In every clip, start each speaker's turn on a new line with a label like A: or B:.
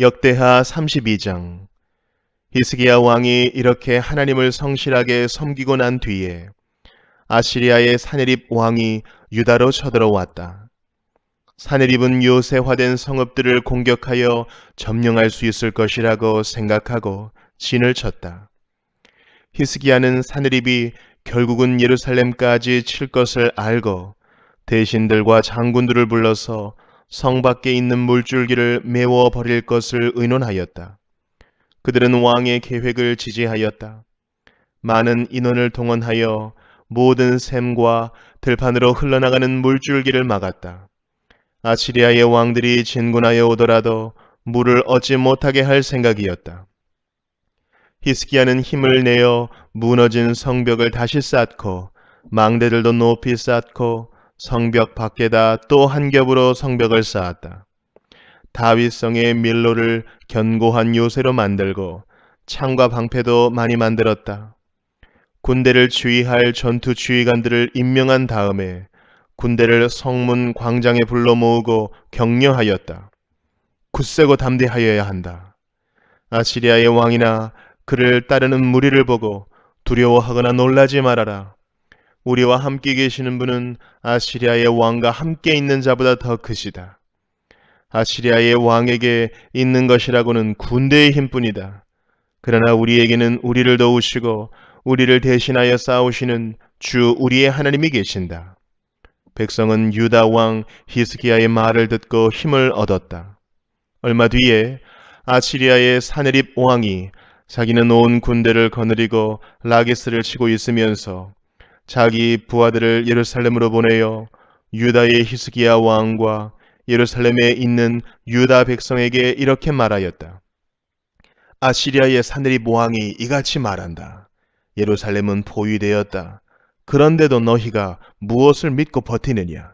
A: 역대하 32장. 히스기야 왕이 이렇게 하나님을 성실하게 섬기고 난 뒤에 아시리아의 사네립 왕이 유다로 쳐들어왔다. 사네립은 요새화된 성읍들을 공격하여 점령할 수 있을 것이라고 생각하고 진을 쳤다. 히스기야는 사네립이 결국은 예루살렘까지 칠 것을 알고 대신들과 장군들을 불러서 성 밖에 있는 물줄기를 메워 버릴 것을 의논하였다. 그들은 왕의 계획을 지지하였다. 많은 인원을 동원하여 모든 샘과 들판으로 흘러나가는 물줄기를 막았다. 아시리아의 왕들이 진군하여 오더라도 물을 얻지 못하게 할 생각이었다. 히스기야는 힘을 내어 무너진 성벽을 다시 쌓고 망대들도 높이 쌓고 성벽 밖에다 또 한 겹으로 성벽을 쌓았다. 다윗성의 밀로를 견고한 요새로 만들고 창과 방패도 많이 만들었다. 군대를 지휘할 전투 지휘관들을 임명한 다음에 군대를 성문 광장에 불러 모으고 격려하였다. 굳세고 담대하여야 한다. 아시리아의 왕이나 그를 따르는 무리를 보고 두려워하거나 놀라지 말아라. 우리와 함께 계시는 분은 아시리아의 왕과 함께 있는 자보다 더 크시다. 아시리아의 왕에게 있는 것이라고는 군대의 힘뿐이다. 그러나 우리에게는 우리를 도우시고 우리를 대신하여 싸우시는 주 우리의 하나님이 계신다. 백성은 유다 왕 히스기야의 말을 듣고 힘을 얻었다. 얼마 뒤에 아시리아의 사네립 왕이 자기는 온 군대를 거느리고 라기스를 치고 있으면서 자기 부하들을 예루살렘으로 보내어 유다의 히스기야 왕과 예루살렘에 있는 유다 백성에게 이렇게 말하였다. 아시리아의 사네립 왕이 이같이 말한다. 예루살렘은 포위되었다. 그런데도 너희가 무엇을 믿고 버티느냐?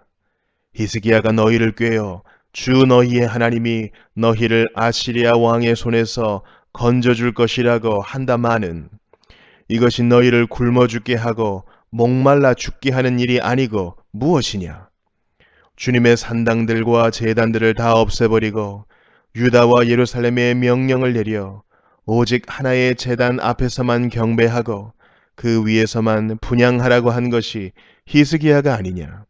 A: 히스기야가 너희를 꾀어 주 너희의 하나님이 너희를 아시리아 왕의 손에서 건져줄 것이라고 한다마는 이것이 너희를 굶어 죽게 하고 목말라 죽게 하는 일이 아니고 무엇이냐? 주님의 산당들과 제단들을 다 없애버리고 유다와 예루살렘에 명령을 내려 오직 하나의 제단 앞에서만 경배하고 그 위에서만 분향하라고 한 것이 히스기야가 아니냐?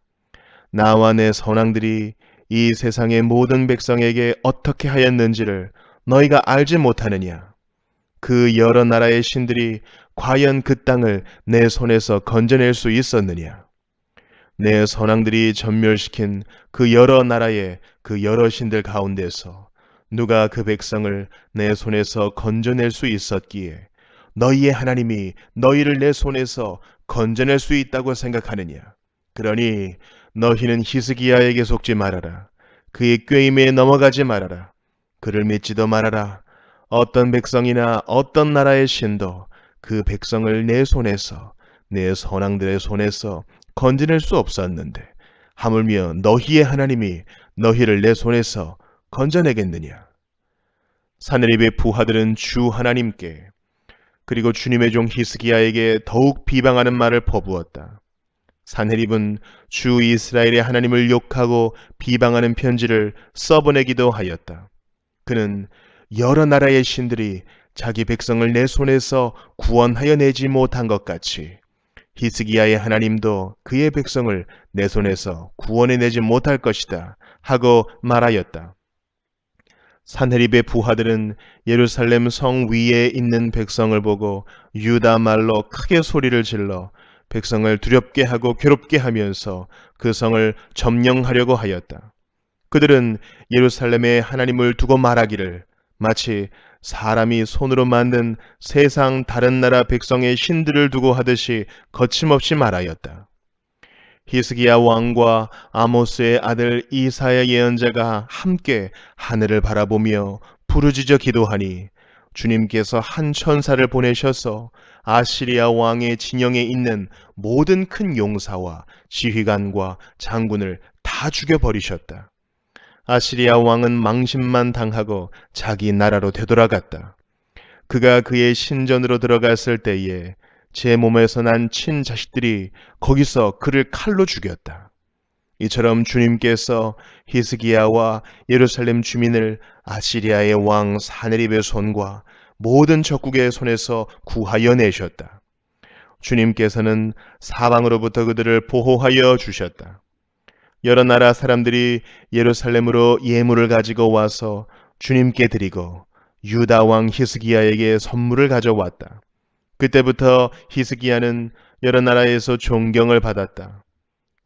A: 나와 내 선왕들이 이 세상의 모든 백성에게 어떻게 하였는지를 너희가 알지 못하느냐? 그 여러 나라의 신들이 과연 그 땅을 내 손에서 건져낼 수 있었느냐? 내 선왕들이 전멸시킨 그 여러 나라의 그 여러 신들 가운데서 누가 그 백성을 내 손에서 건져낼 수 있었기에 너희의 하나님이 너희를 내 손에서 건져낼 수 있다고 생각하느냐? 그러니 너희는 히스기야에게 속지 말아라. 그의 꾀임에 넘어가지 말아라. 그를 믿지도 말아라. 어떤 백성이나 어떤 나라의 신도 그 백성을 내 손에서 내 선왕들의 손에서 건져낼 수 없었는데 하물며 너희의 하나님이 너희를 내 손에서 건져내겠느냐? 사네립의 부하들은 주 하나님께 그리고 주님의 종 히스기야에게 더욱 비방하는 말을 퍼부었다. 사네립은 주 이스라엘의 하나님을 욕하고 비방하는 편지를 써보내기도 하였다. 그는 여러 나라의 신들이 자기 백성을 내 손에서 구원하여 내지 못한 것 같이 히스기야의 하나님도 그의 백성을 내 손에서 구원해내지 못할 것이다 하고 말하였다. 사네립의 부하들은 예루살렘 성 위에 있는 백성을 보고 유다 말로 크게 소리를 질러 백성을 두렵게 하고 괴롭게 하면서 그 성을 점령하려고 하였다. 그들은 예루살렘에 하나님을 두고 말하기를 마치 사람이 손으로 만든 세상 다른 나라 백성의 신들을 두고 하듯이 거침없이 말하였다. 히스기야 왕과 아모스의 아들 이사야 예언자가 함께 하늘을 바라보며 부르짖어 기도하니 주님께서 한 천사를 보내셔서 아시리아 왕의 진영에 있는 모든 큰 용사와 지휘관과 장군을 다 죽여버리셨다. 아시리아 왕은 망신만 당하고 자기 나라로 되돌아갔다. 그가 그의 신전으로 들어갔을 때에 제 몸에서 난 친자식들이 거기서 그를 칼로 죽였다. 이처럼 주님께서 히스기야와 예루살렘 주민을 아시리아의 왕 사네립의 손과 모든 적국의 손에서 구하여 내셨다. 주님께서는 사방으로부터 그들을 보호하여 주셨다. 여러 나라 사람들이 예루살렘으로 예물을 가지고 와서 주님께 드리고 유다 왕 히스기야에게 선물을 가져왔다. 그때부터 히스기야는 여러 나라에서 존경을 받았다.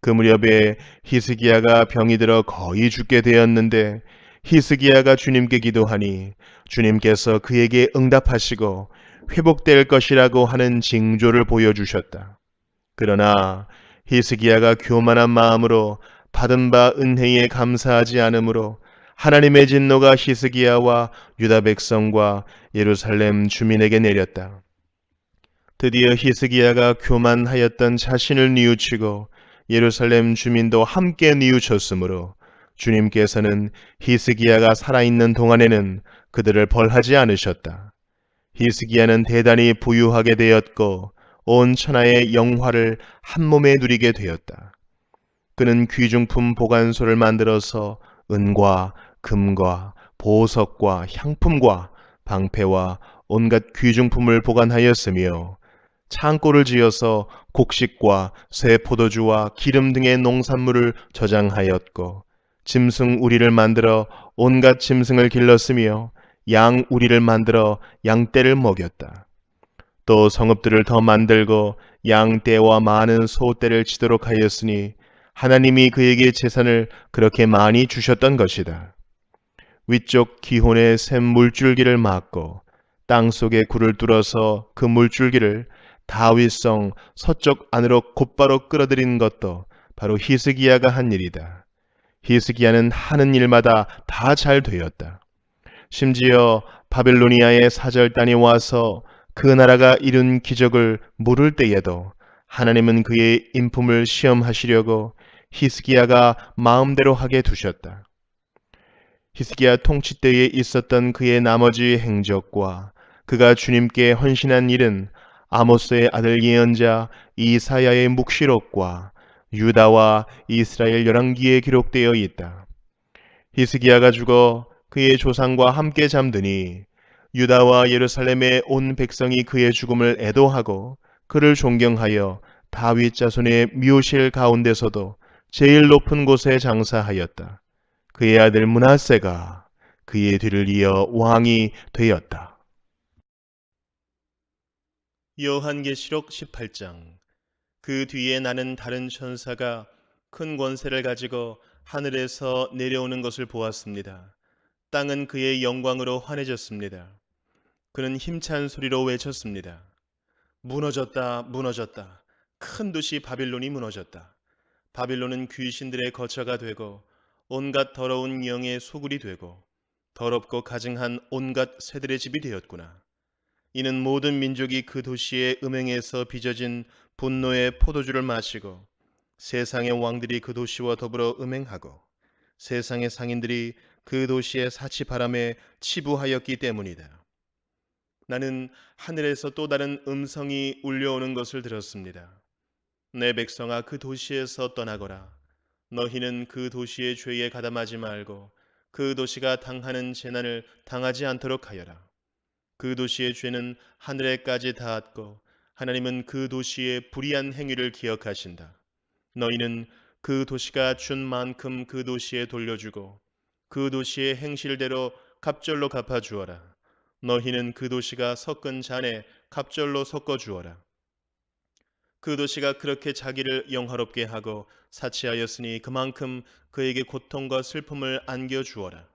A: 그 무렵에 히스기야가 병이 들어 거의 죽게 되었는데 히스기야가 주님께 기도하니 주님께서 그에게 응답하시고 회복될 것이라고 하는 징조를 보여주셨다. 그러나 히스기야가 교만한 마음으로 받은 바 은혜에 감사하지 않으므로 하나님의 진노가 히스기야와 유다 백성과 예루살렘 주민에게 내렸다. 드디어 히스기야가 교만하였던 자신을 뉘우치고 예루살렘 주민도 함께 뉘우쳤으므로 주님께서는 히스기야가 살아있는 동안에는 그들을 벌하지 않으셨다. 히스기야는 대단히 부유하게 되었고 온 천하의 영화를 한 몸에 누리게 되었다. 그는 귀중품 보관소를 만들어서 은과 금과 보석과 향품과 방패와 온갖 귀중품을 보관하였으며 창고를 지어서 곡식과 새 포도주와 기름 등의 농산물을 저장하였고 짐승 우리를 만들어 온갖 짐승을 길렀으며 양 우리를 만들어 양떼를 먹였다. 또 성읍들을 더 만들고 양떼와 많은 소떼를 치도록 하였으니 하나님이 그에게 재산을 그렇게 많이 주셨던 것이다. 위쪽 기혼의 샘 물줄기를 막고 땅속에 굴을 뚫어서 그 물줄기를 다윗성 서쪽 안으로 곧바로 끌어들인 것도 바로 히스기야가 한 일이다. 히스기야는 하는 일마다 다 잘 되었다. 심지어 바벨로니아의 사절단이 와서 그 나라가 이룬 기적을 물을 때에도 하나님은 그의 인품을 시험하시려고 히스기야가 마음대로 하게 두셨다. 히스기야 통치 때에 있었던 그의 나머지 행적과 그가 주님께 헌신한 일은 아모스의 아들 예언자 이사야의 묵시록과 유다와 이스라엘 열왕기에 기록되어 있다. 히스기야가 죽어 그의 조상과 함께 잠드니 유다와 예루살렘의 온 백성이 그의 죽음을 애도하고 그를 존경하여 다윗 자손의 묘실 가운데서도 제일 높은 곳에 장사하였다. 그의 아들 므낫세가 그의 뒤를 이어 왕이 되었다. 요한계시록 18장. 그 뒤에 나는 다른 천사가 큰 권세를 가지고 하늘에서 내려오는 것을 보았습니다. 땅은 그의 영광으로 환해졌습니다. 그는 힘찬 소리로 외쳤습니다. 무너졌다, 무너졌다. 큰 도시 바빌론이 무너졌다. 바빌론은 귀신들의 거처가 되고 온갖 더러운 영의 소굴이 되고 더럽고 가증한 온갖 새들의 집이 되었구나. 이는 모든 민족이 그 도시의 음행에서 빚어진 분노의 포도주를 마시고 세상의 왕들이 그 도시와 더불어 음행하고 세상의 상인들이 그 도시의 사치바람에 치부하였기 때문이다. 나는 하늘에서 또 다른 음성이 울려오는 것을 들었습니다. 내 백성아, 그 도시에서 떠나거라. 너희는 그 도시의 죄에 가담하지 말고 그 도시가 당하는 재난을 당하지 않도록 하여라. 그 도시의 죄는 하늘에까지 닿았고 하나님은 그 도시의 불의한 행위를 기억하신다. 너희는 그 도시가 준 만큼 그 도시에 돌려주고 그 도시의 행실대로 갑절로 갚아주어라. 너희는 그 도시가 섞은 잔에 갑절로 섞어주어라. 그 도시가 그렇게 자기를 영화롭게 하고 사치하였으니 그만큼 그에게 고통과 슬픔을 안겨주어라.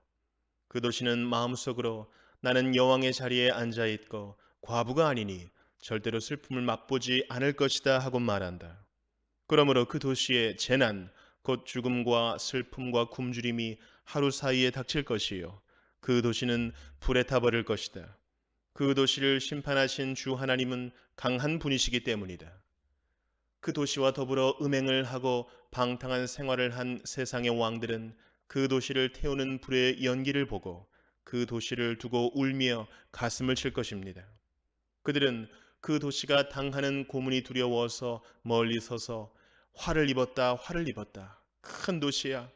A: 그 도시는 마음속으로 나는 여왕의 자리에 앉아있고 과부가 아니니 절대로 슬픔을 맛보지 않을 것이다 하고 말한다. 그러므로 그 도시의 재난, 곧 죽음과 슬픔과 굶주림이 하루 사이에 닥칠 것이요 그 도시는 불에 타버릴 것이다. 그 도시를 심판하신 주 하나님은 강한 분이시기 때문이다. 그 도시와 더불어 음행을 하고 방탕한 생활을 한 세상의 왕들은 그 도시를 태우는 불의 연기를 보고 그 도시를 두고 울며 가슴을 칠 것입니다. 그들은 그 도시가 당하는 고문이 두려워서 멀리 서서 화를 입었다, 화를 입었다. 큰 도시야.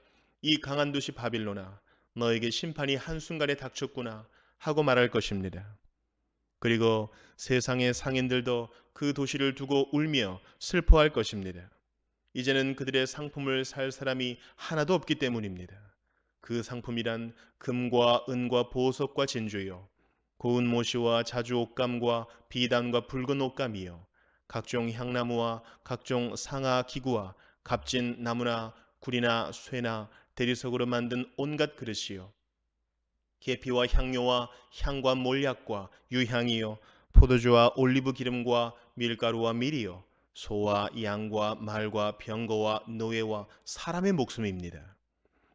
A: 이 강한 도시 바빌로나. 너에게 심판이 한순간에 닥쳤구나 하고 말할 것입니다. 그리고 세상의 상인들도 그 도시를 두고 울며 슬퍼할 것입니다. 이제는 그들의 상품을 살 사람이 하나도 없기 때문입니다. 그 상품이란 금과 은과 보석과 진주요, 고운 모시와 자주 옷감과 비단과 붉은 옷감이요, 각종 향나무와 각종 상아 기구와 값진 나무나 구리나 쇠나 대리석으로 만든 온갖 그릇이요, 계피와 향료와 향과 몰약과 유향이요, 포도주와 올리브 기름과 밀가루와 밀이요, 소와 양과 말과 병거와 노예와 사람의 목숨입니다.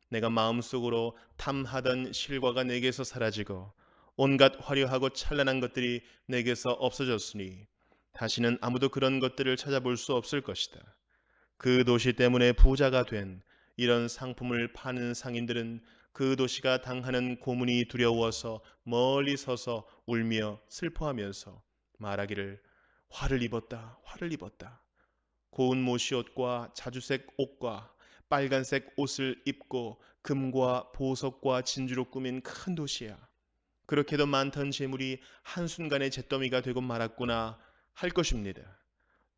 A: 내가 마음속으로 탐하던 실과가 내게서 사라지고 온갖 화려하고 찬란한 것들이 내게서 없어졌으니 다시는 아무도 그런 것들을 찾아볼 수 없을 것이다. 그 도시 때문에 부자가 된 이런 상품을 파는 상인들은 그 도시가 당하는 고문이 두려워서 멀리 서서 울며 슬퍼하면서 말하기를, 화를 입었다, 화를 입었다. 고운 모시옷과 자주색 옷과 빨간색 옷을 입고 금과 보석과 진주로 꾸민 큰 도시야. 그렇게도 많던 재물이 한순간에 잿더미가 되고 말았구나 할 것입니다.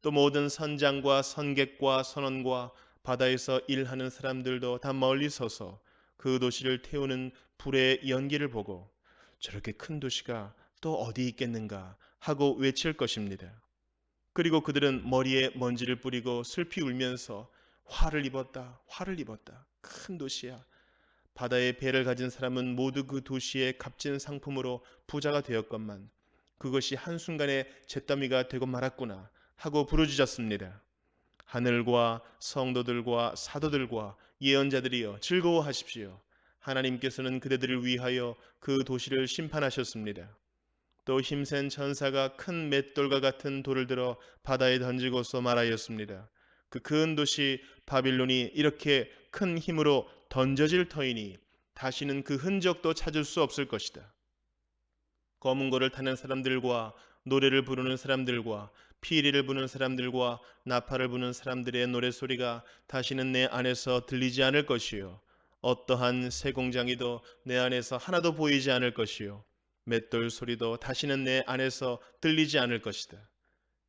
A: 또 모든 선장과 선객과 선원과 바다에서 일하는 사람들도 다 멀리 서서 그 도시를 태우는 불의 연기를 보고 저렇게 큰 도시가 또 어디 있겠는가 하고 외칠 것입니다. 그리고 그들은 머리에 먼지를 뿌리고 슬피 울면서 화를 입었다, 화를 입었다. 큰 도시야. 바다에 배를 가진 사람은 모두 그 도시의 값진 상품으로 부자가 되었건만 그것이 한순간에 잿더미가 되고 말았구나 하고 부르짖었습니다. 하늘과 성도들과 사도들과 예언자들이여 즐거워하십시오. 하나님께서는 그대들을 위하여 그 도시를 심판하셨습니다. 또 힘센 천사가 큰 맷돌과 같은 돌을 들어 바다에 던지고서 말하였습니다. 그 큰 도시 바빌론이 이렇게 큰 힘으로 던져질 터이니 다시는 그 흔적도 찾을 수 없을 것이다. 검은 고를 타는 사람들과 노래를 부르는 사람들과 피리를 부는 사람들과 나팔을 부는 사람들의 노래소리가 다시는 내 안에서 들리지 않을 것이요, 어떠한 쇠공장이도 내 안에서 하나도 보이지 않을 것이요, 맷돌 소리도 다시는 내 안에서 들리지 않을 것이다.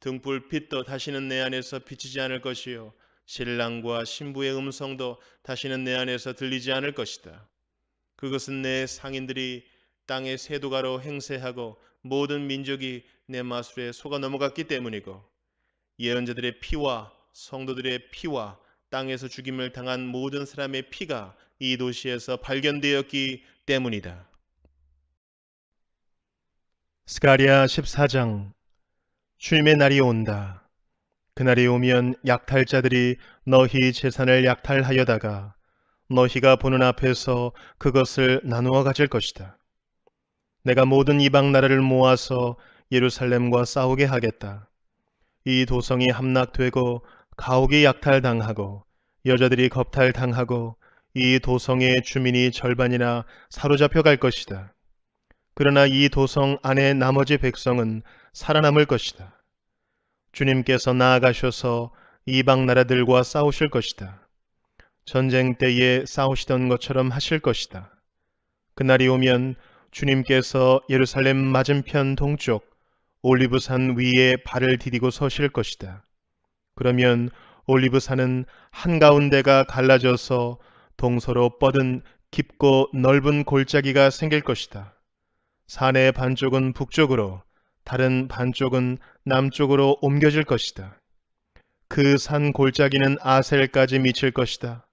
A: 등불 빛도 다시는 내 안에서 비치지 않을 것이요, 신랑과 신부의 음성도 다시는 내 안에서 들리지 않을 것이다. 그것은 내 상인들이 땅의 세도가로 행세하고 모든 민족이 내 마술에 속아 넘어갔기 때문이고, 예언자들의 피와 성도들의 피와 땅에서 죽임을 당한 모든 사람의 피가 이 도시에서 발견되었기 때문이다. 스가랴 14장. 주님의 날이 온다. 그날이 오면 약탈자들이 너희 재산을 약탈하여다가 너희가 보는 앞에서 그것을 나누어 가질 것이다. 내가 모든 이방 나라를 모아서 예루살렘과 싸우게 하겠다. 이 도성이 함락되고 가옥이 약탈당하고 여자들이 겁탈당하고 이 도성의 주민이 절반이나 사로잡혀 갈 것이다. 그러나 이 도성 안에 나머지 백성은 살아남을 것이다. 주님께서 나아가셔서 이방 나라들과 싸우실 것이다. 전쟁 때에 싸우시던 것처럼 하실 것이다. 그날이 오면 주님께서 예루살렘 맞은편 동쪽 올리브산 위에 발을 디디고 서실 것이다. 그러면 올리브산은 한가운데가 갈라져서 동서로 뻗은 깊고 넓은 골짜기가 생길 것이다. 산의 반쪽은 북쪽으로, 다른 반쪽은 남쪽으로 옮겨질 것이다. 그 산 골짜기는 아셀까지 미칠 것이다.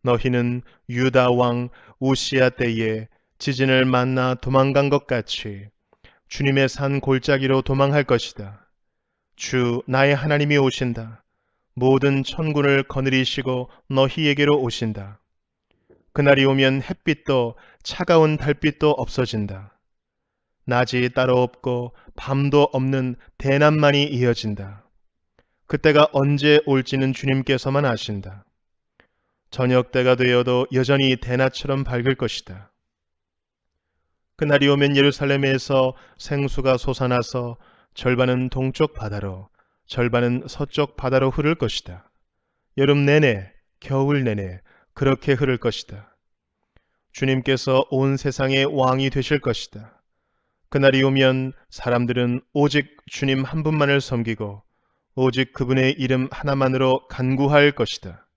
A: 너희는 유다 왕 우시야 때에 지진을 만나 도망간 것 같이 주님의 산 골짜기로 도망할 것이다. 주 나의 하나님이 오신다. 모든 천군을 거느리시고 너희에게로 오신다. 그날이 오면 햇빛도 차가운 달빛도 없어진다. 낮이 따로 없고 밤도 없는 대낮만이 이어진다. 그때가 언제 올지는 주님께서만 아신다. 저녁 때가 되어도 여전히 대낮처럼 밝을 것이다. 그날이 오면 예루살렘에서 생수가 솟아나서 절반은 동쪽 바다로, 절반은 서쪽 바다로 흐를 것이다. 여름 내내, 겨울 내내 그렇게 흐를 것이다. 주님께서 온 세상의 왕이 되실 것이다. 그날이 오면 사람들은 오직 주님 한 분만을 섬기고 오직 그분의 이름 하나만으로 간구할 것이다.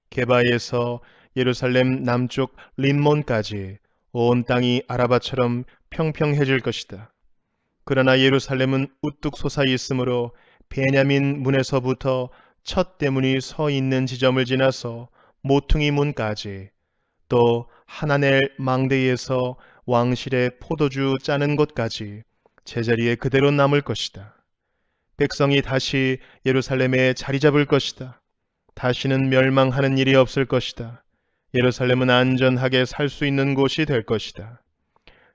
A: 게바에서 예루살렘 남쪽 림몬까지 온 땅이 아라바처럼 평평해질 것이다. 그러나 예루살렘은 우뚝 솟아 있으므로 베냐민 문에서부터 첫 대문이 서 있는 지점을 지나서 모퉁이 문까지, 또 하나넬 망대에서 왕실의 포도주 짜는 곳까지 제자리에 그대로 남을 것이다. 백성이 다시 예루살렘에 자리 잡을 것이다. 다시는 멸망하는 일이 없을 것이다. 예루살렘은 안전하게 살 수 있는 곳이 될 것이다.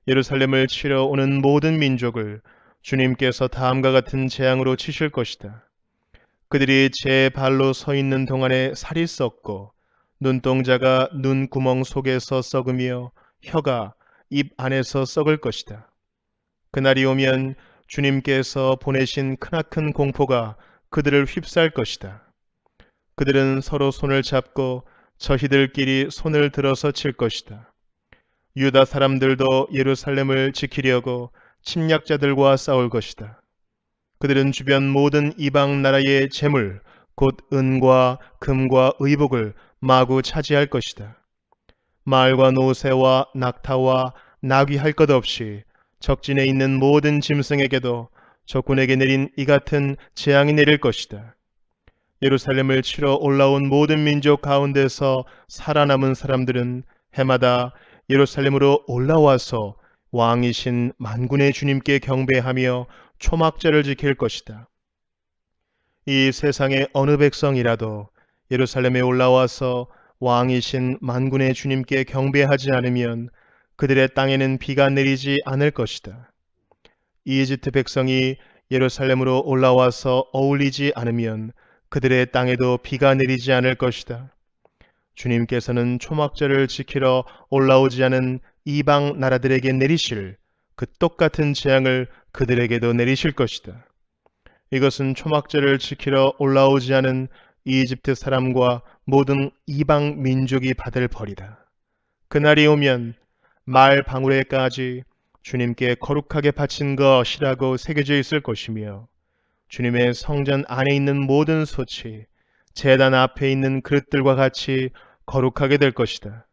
A: 예루살렘을 치러 오는 모든 민족을 주님께서 다음과 같은 재앙으로 치실 것이다. 그들이 제 발로 서 있는 동안에 살이 썩고 눈동자가 눈구멍 속에서 썩으며 혀가 입 안에서 썩을 것이다. 그날이 오면 주님께서 보내신 크나큰 공포가 그들을 휩싸일 것이다. 그들은 서로 손을 잡고 저희들끼리 손을 들어서 칠 것이다. 유다 사람들도 예루살렘을 지키려고 침략자들과 싸울 것이다. 그들은 주변 모든 이방 나라의 재물, 곧 은과 금과 의복을 마구 차지할 것이다. 말과 노새와 낙타와 나귀 할 것 없이 적진에 있는 모든 짐승에게도 적군에게 내린 이 같은 재앙이 내릴 것이다. 예루살렘을 치러 올라온 모든 민족 가운데서 살아남은 사람들은 해마다 예루살렘으로 올라와서 왕이신 만군의 주님께 경배하며 초막절을 지킬 것이다. 이 세상의 어느 백성이라도 예루살렘에 올라와서 왕이신 만군의 주님께 경배하지 않으면 그들의 땅에는 비가 내리지 않을 것이다. 이집트 백성이 예루살렘으로 올라와서 어울리지 않으면 그들의 땅에도 비가 내리지 않을 것이다. 주님께서는 초막절을 지키러 올라오지 않은 이방 나라들에게 내리실 그 똑같은 재앙을 그들에게도 내리실 것이다. 이것은 초막절을 지키러 올라오지 않은 이집트 사람과 모든 이방 민족이 받을 벌이다. 그날이 오면 말 방울에까지 주님께 거룩하게 바친 것이라고 새겨져 있을 것이며 주님의 성전 안에 있는 모든 솥이 제단 앞에 있는 그릇들과 같이 거룩하게 될 것이다.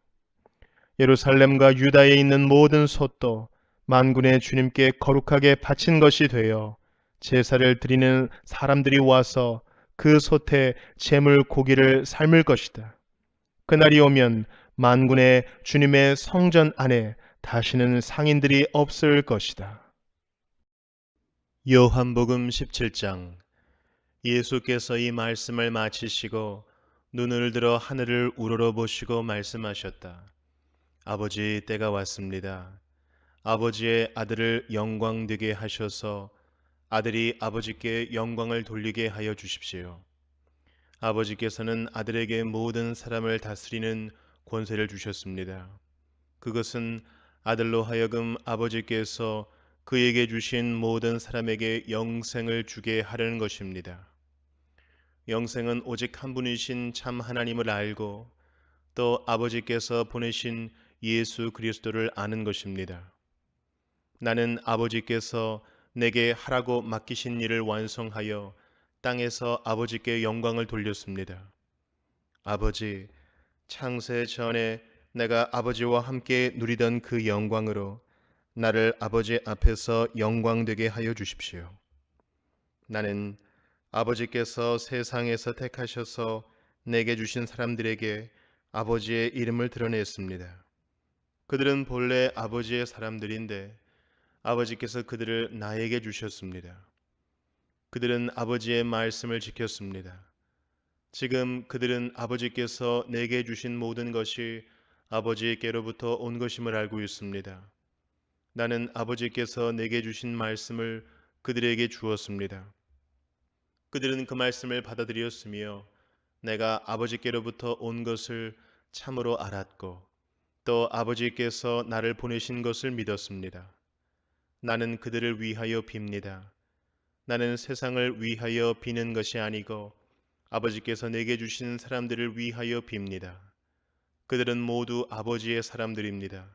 A: 예루살렘과 유다에 있는 모든 솥도 만군의 주님께 거룩하게 바친 것이 되어 제사를 드리는 사람들이 와서 그 솥에 제물 고기를 삶을 것이다. 그날이 오면 만군의 주님의 성전 안에 다시는 상인들이 없을 것이다. 요한복음 17장. 예수께서 이 말씀을 마치시고 눈을 들어 하늘을 우러러보시고 말씀하셨다. 아버지, 때가 왔습니다. 아버지의 아들을 영광되게 하셔서 아들이 아버지께 영광을 돌리게 하여 주십시오. 아버지께서는 아들에게 모든 사람을 다스리는 권세를 주셨습니다. 그것은 아들로 하여금 아버지께서 그에게 주신 모든 사람에게 영생을 주게 하려는 것입니다. 영생은 오직 한 분이신 참 하나님을 알고 또 아버지께서 보내신 예수 그리스도를 아는 것입니다. 나는 아버지께서 내게 하라고 맡기신 일을 완성하여 땅에서 아버지께 영광을 돌렸습니다. 아버지, 창세 전에 내가 아버지와 함께 누리던 그 영광으로 나를 아버지 앞에서 영광되게 하여 주십시오. 나는 아버지께서 세상에서 택하셔서 내게 주신 사람들에게 아버지의 이름을 드러냈습니다. 그들은 본래 아버지의 사람들인데 아버지께서 그들을 나에게 주셨습니다. 그들은 아버지의 말씀을 지켰습니다. 지금 그들은 아버지께서 내게 주신 모든 것이 아버지께로부터 온 것임을 알고 있습니다. 나는 아버지께서 내게 주신 말씀을 그들에게 주었습니다. 그들은 그 말씀을 받아들였으며 내가 아버지께로부터 온 것을 참으로 알았고 또 아버지께서 나를 보내신 것을 믿었습니다. 나는 그들을 위하여 빕니다. 나는 세상을 위하여 비는 것이 아니고 아버지께서 내게 주신 사람들을 위하여 빕니다. 그들은 모두 아버지의 사람들입니다.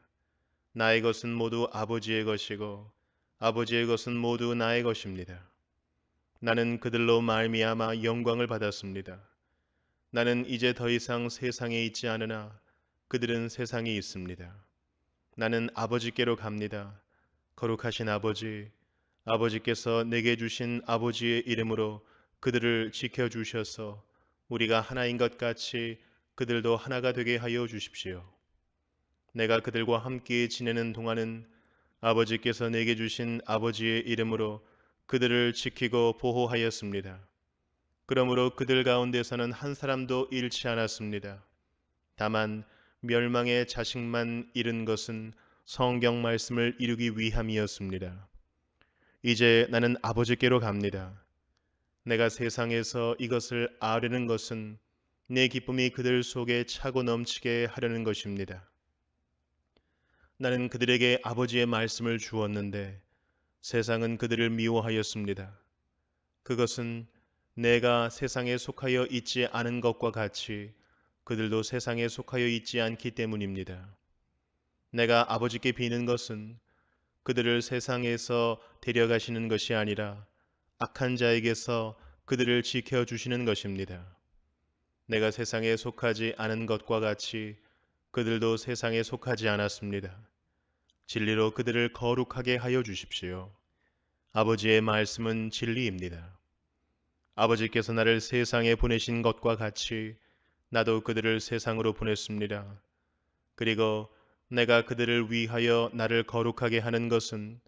A: 나의 것은 모두 아버지의 것이고 아버지의 것은 모두 나의 것입니다. 나는 그들로 말미암아 영광을 받았습니다. 나는 이제 더 이상 세상에 있지 않으나 그들은 세상에 있습니다. 나는 아버지께로 갑니다. 거룩하신 아버지, 아버지께서 내게 주신 아버지의 이름으로 그들을 지켜주셔서 우리가 하나인 것 같이 그들도 하나가 되게 하여 주십시오. 내가 그들과 함께 지내는 동안은 아버지께서 내게 주신 아버지의 이름으로 그들을 지키고 보호하였습니다. 그러므로 그들 가운데서는 한 사람도 잃지 않았습니다. 다만 멸망의 자식만 잃은 것은 성경 말씀을 이루기 위함이었습니다. 이제 나는 아버지께로 갑니다. 내가 세상에서 이것을 아뢰는 것은 내 기쁨이 그들 속에 차고 넘치게 하려는 것입니다. 나는 그들에게 아버지의 말씀을 주었는데 세상은 그들을 미워하였습니다. 그것은 내가 세상에 속하여 있지 않은 것과 같이 그들도 세상에 속하여 있지 않기 때문입니다. 내가 아버지께 비는 것은 그들을 세상에서 데려가시는 것이 아니라 악한 자에게서 그들을 지켜주시는 것입니다. 내가 세상에 속하지 않은 것과 같이 그들도 세상에 속하지 않았습니다. 진리로 그들을 거룩하게 하여 주십시오. 아버지의 말씀은 진리입니다. 아버지께서 나를 세상에 보내신 것과 같이 나도 그들을 세상으로 보냈습니다. 그리고 내가 그들을 위하여 나를 거룩하게 하는 것은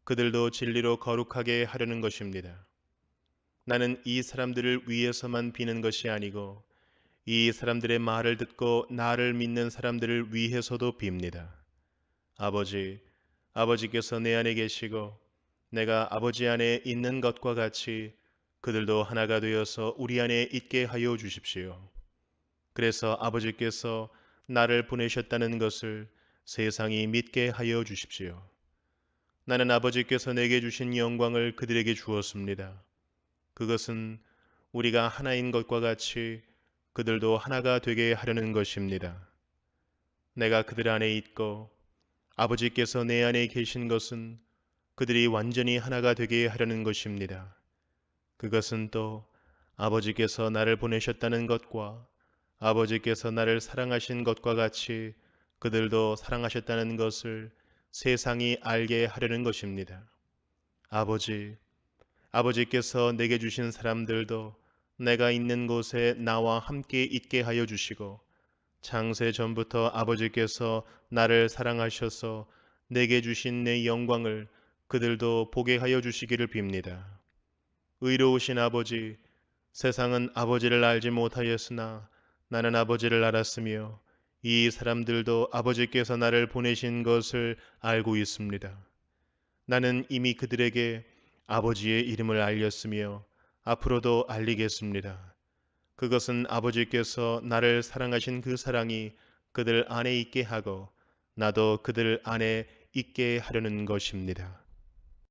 A: 그들도 진리로 거룩하게 하려는 것입니다. 나는 이 사람들을 위해서만 비는 것이 아니고 이 사람들의 말을 듣고 나를 믿는 사람들을 위해서도 빕니다. 아버지, 아버지께서 내 안에 계시고 내가 아버지 안에 있는 것과 같이 그들도 하나가 되어서 우리 안에 있게 하여 주십시오. 그래서 아버지께서 나를 보내셨다는 것을 세상이 믿게 하여 주십시오. 나는 아버지께서 내게 주신 영광을 그들에게 주었습니다. 그것은 우리가 하나인 것과 같이 그들도 하나가 되게 하려는 것입니다. 내가 그들 안에 있고 아버지께서 내 안에 계신 것은 그들이 완전히 하나가 되게 하려는 것입니다. 그것은 또 아버지께서 나를 보내셨다는 것과 아버지께서 나를 사랑하신 것과 같이 그들도 사랑하셨다는 것을 세상이 알게 하려는 것입니다. 아버지께서 내게 주신 사람들도 내가 있는 곳에 나와 함께 있게 하여 주시고 창세 전부터 아버지께서 나를 사랑하셔서 내게 주신 내 영광을 그들도 보게 하여 주시기를 빕니다. 의로우신 아버지, 세상은 아버지를 알지 못하였으나 나는 아버지를 알았으며 이 사람들도 아버지께서 나를 보내신 것을 알고 있습니다. 나는 이미 그들에게 아버지의 이름을 알렸으며 앞으로도 알리겠습니다. 그것은 아버지께서 나를 사랑하신 그 사랑이 그들 안에 있게 하고 나도 그들 안에 있게 하려는 것입니다.